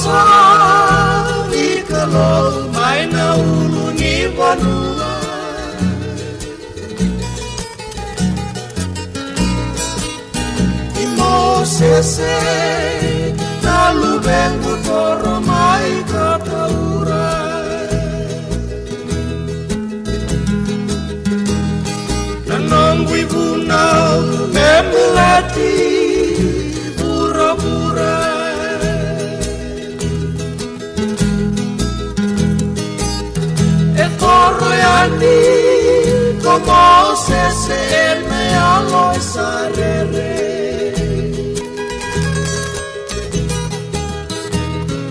bosa ni kalau mai na ulu ni vanua Imosese lalu bengu toro mai kataura Nanonggu ibuna memulati pura-pura Toro yani como se me alo sarere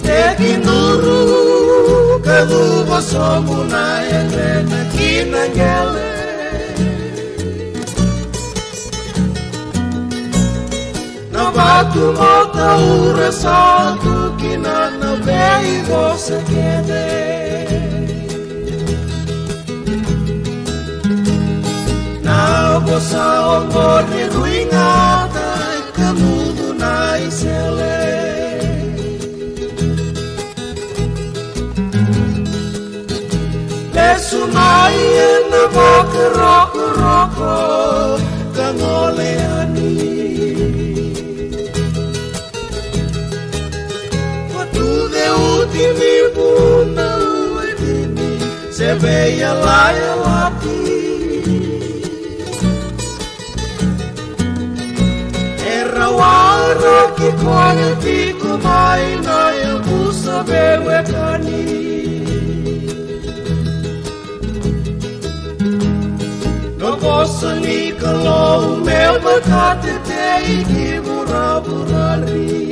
Tekinuru kaduba somuna egrena kinangele Nabatu mota ura satu kinana vei você quede Bosa omori ruingata kamudu na isele Lesu mai na boka roko kangole ani Watu de ultimi buna uedini se veia laia lati Wara ki kone tiku mai na ya busa bewe kani No bosa ni kalau meu makate te iki buraburi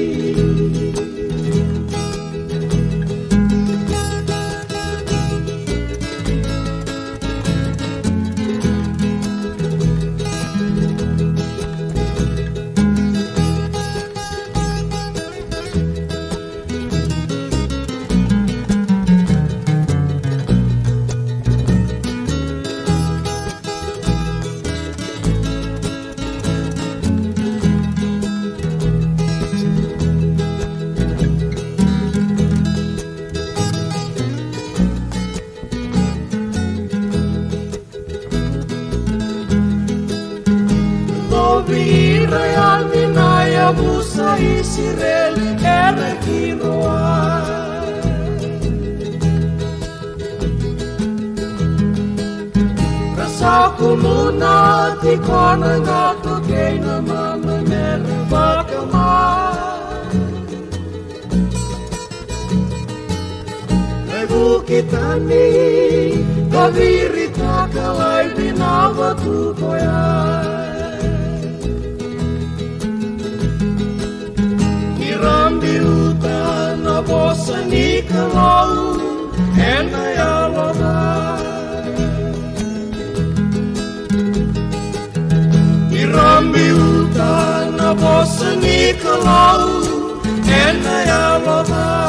Real minaya busa Israel era kiroa Rasa kumuna ti kona ngato keina mama mere bakama Lebu kitani kavirita kalai binawa tu koya Rambi utana bosa ni kalau ena ya loda Rambi utana bosa ni kalau ena ya loda